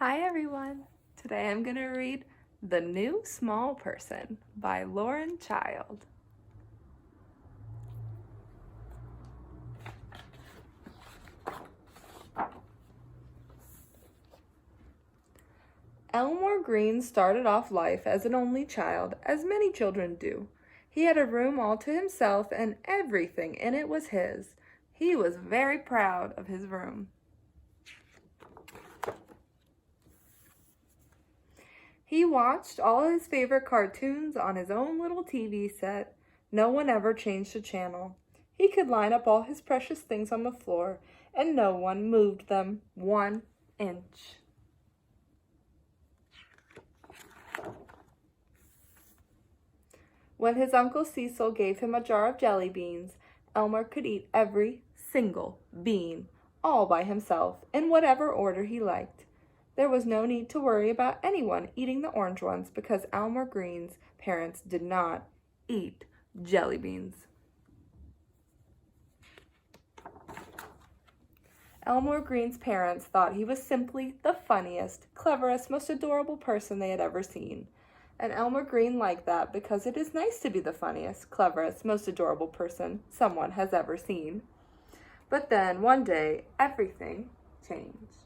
Hi everyone! Today I'm going to read The New Small Person by Lauren Child. Elmore Green started off life as an only child, as many children do. He had a room all to himself and everything in it was his. He was very proud of his room. He watched all his favorite cartoons on his own little TV set. No one ever changed the channel. He could line up all his precious things on the floor, and no one moved them 1 inch. When his Uncle Cecil gave him a jar of jelly beans, Elmer could eat every single bean, all by himself, in whatever order he liked. There was no need to worry about anyone eating the orange ones because Elmer Green's parents did not eat jelly beans. Elmore Green's parents thought he was simply the funniest, cleverest, most adorable person they had ever seen. And Elmer Green liked that because it is nice to be the funniest, cleverest, most adorable person someone has ever seen. But then, one day, everything changed.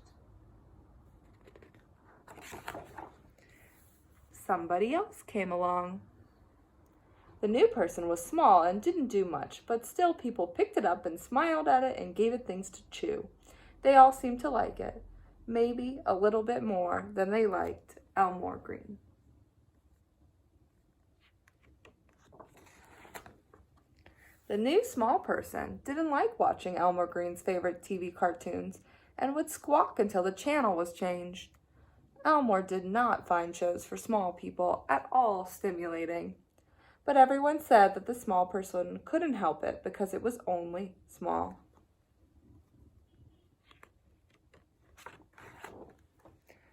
Somebody else came along. The new person was small and didn't do much, but still people picked it up and smiled at it and gave it things to chew. They all seemed to like it, maybe a little bit more than they liked Elmore Green. The new small person didn't like watching Elmer Green's favorite TV cartoons and would squawk until the channel was changed. Elmore did not find shows for small people at all stimulating, but everyone said that the small person couldn't help it because it was only small.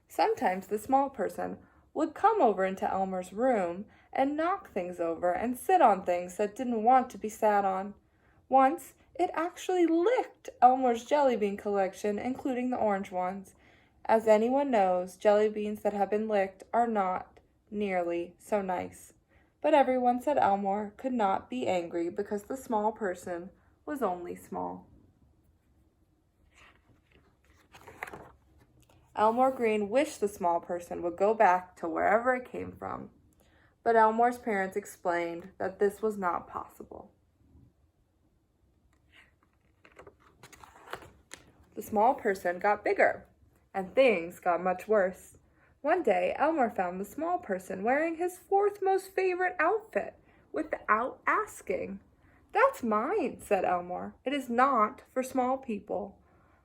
Sometimes the small person would come over into Elmer's room and knock things over and sit on things that didn't want to be sat on. Once, it actually licked Elmer's jelly bean collection, including the orange ones. As anyone knows, jelly beans that have been licked are not nearly so nice. But everyone said Elmore could not be angry because the small person was only small. Elmore Green wished the small person would go back to wherever it came from. But Elmore's parents explained that this was not possible. The small person got bigger, and things got much worse. One day, Elmer found the small person wearing his fourth most favorite outfit without asking. "That's mine," said Elmer. "It is not for small people."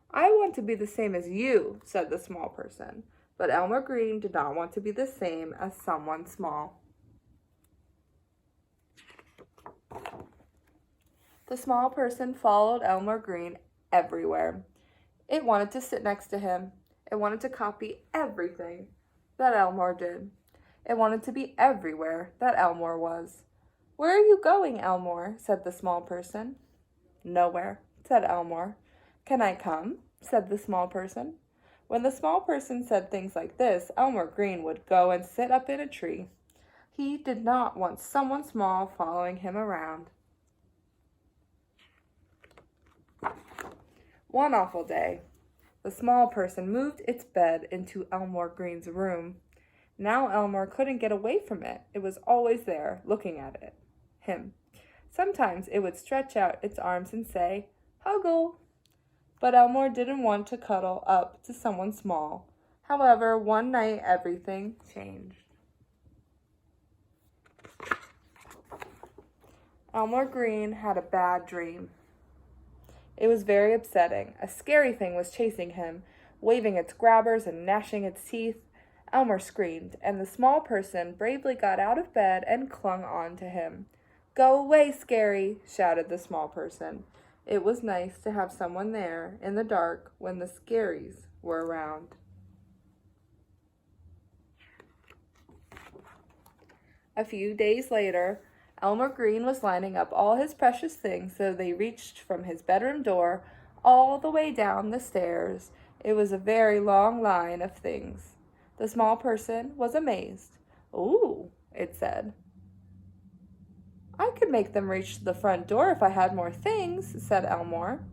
"I want to be the same as you," said the small person. But Elmer Green did not want to be the same as someone small. The small person followed Elmer Green everywhere. It wanted to sit next to him. It wanted to copy everything that Elmore did. It wanted to be everywhere that Elmore was. "Where are you going, Elmore?" said the small person. "Nowhere," said Elmore. "Can I come?" said the small person. When the small person said things like this, Elmer Green would go and sit up in a tree. He did not want someone small following him around. One awful day, the small person moved its bed into Elmore Green's room. Now Elmore couldn't get away from it. It was always there, looking at him. Sometimes it would stretch out its arms and say, "Huggle." But Elmore didn't want to cuddle up to someone small. However, one night everything changed. Elmore Green had a bad dream. It was very upsetting. A scary thing was chasing him, waving its grabbers and gnashing its teeth. Elmer screamed, and the small person bravely got out of bed and clung on to him. "Go away, Scary," shouted the small person. It was nice to have someone there in the dark when the scaries were around. A few days later, Elmer Green was lining up all his precious things so they reached from his bedroom door all the way down the stairs It was a very long line of things. The small person was amazed. "Ooh," it said. "I could make them reach the front door if I had more things," said Elmore.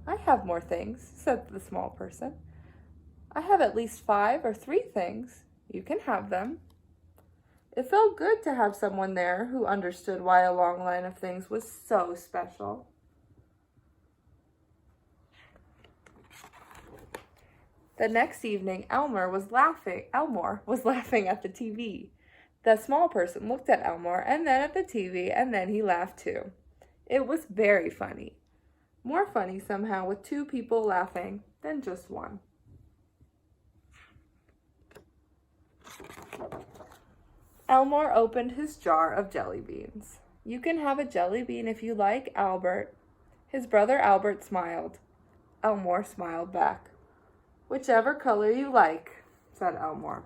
"I have more things," said the small person. "I have at least 5 or 3 things. You can have them." It felt good to have someone there who understood why a long line of things was so special. The next evening, Elmore was laughing at the TV. The small person looked at Elmore and then at the TV, and then he laughed too. It was very funny. More funny somehow with 2 people laughing than just one. Elmore opened his jar of jelly beans. "You can have a jelly bean if you like, Albert." His brother Albert smiled. Elmore smiled back. "Whichever color you like," said Elmore.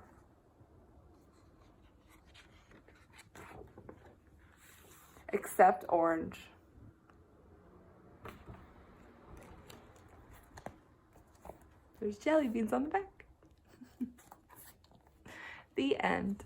"Except orange." There's jelly beans on the back. The end.